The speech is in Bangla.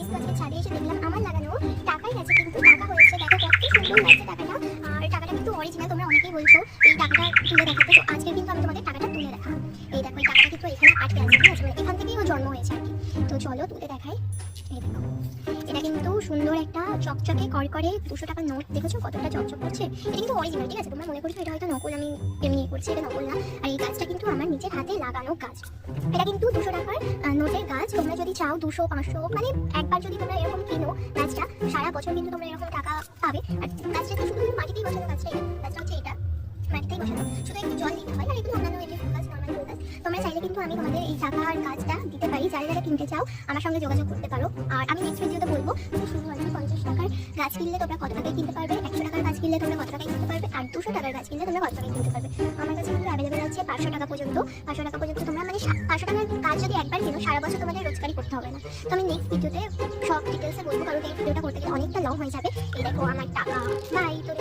তো আজকে ছাদে এসে দেখলাম আমার লাগানো টাকাই আছে, কিন্তু টাকা হয়েছে। দেখো কত সুন্দর লাগছে টাকাটা। আর টাকাটা কিন্তু অরিজিনাল, তোমরা অনেকেই বলছো এই টাকাটা তুলে দেখাতে। তো আজকে কিন্তু আমি তোমাদের টাকাটা তুলে দেখাবো। এই দেখো এই টাকাটা কিন্তু এখানে আটকে আছে, ঠিক আছে? মানে এখান থেকেই ও জন্ম হয়েছে আর কি। তো চলো তুলে দেখাই। এই দেখো এটা কিন্তু সুন্দর একটা চকচকে করকরে 200 টাকার নোট। দেখেছো কতটা চকচক করছে? এটা কিন্তু অরিজিনাল, ঠিক আছে? তোমরা মনে করছো এটা হয়তো নকল, আমি এমনি করছি, এটা নকল না। আর এই গাছটা কিন্তু আমার নিজের হাতে লাগানো গাছ। এটা কিন্তু 200 টাকার নোটের গাছ। তোমরা যদি চাও 200 500 মানে একবার যদি তোমরা এরকম কিনো গাছটা, সারা বছর কিন্তু তোমরা এরকম টাকা পাবে। আর গাছটা তো শুধু মাটিতেই বসানো, গাছটা হচ্ছে এটা মাটিতেই বসানো, শুধু একটু জল দিতে হয়। আর এগুলো অন্যান্য এমনি ফুল গাছ, নর্মাল ফুল গাছ। তোমরা চাইলে কিন্তু আমি তোমাদের এই টাকার গাছটা দিতে পারি। যারা যারা কিনতে চাও আমার সঙ্গে যোগাযোগ করতে পারো। আর আমি নেক্সট ভিডিওতে বলবো যে শুধু হচ্ছে 50 টাকার গাছ কিনলে তোমরা কত টাকায় কিনতে পারবে, 100 টাকার গাছ কিনলে তোমরা কত টাকায় কিনতে পারবে, আর 200 টাকার গাছ কিনলে তোমরা কত টাকায় কিনতে পারবে। আমার কাছে কিন্তু অ্যাভেলেবেল আছে 500 টাকা পর্যন্ত। 500 টাকা পর্যন্ত তোমরা মানে 500 টাকার গাছ যদি একবার কিনো সারা বছর তোমাদের রোজগারি করতে হবে না। তো আমি নেক্সট ভিডিওতে সব ডিটেলসে বলবো, কারণ এই ভিডিওটা করতে গেলে অনেকটা লং হয়ে যাবে। এই দেখো আমার টাকা, বাই। তো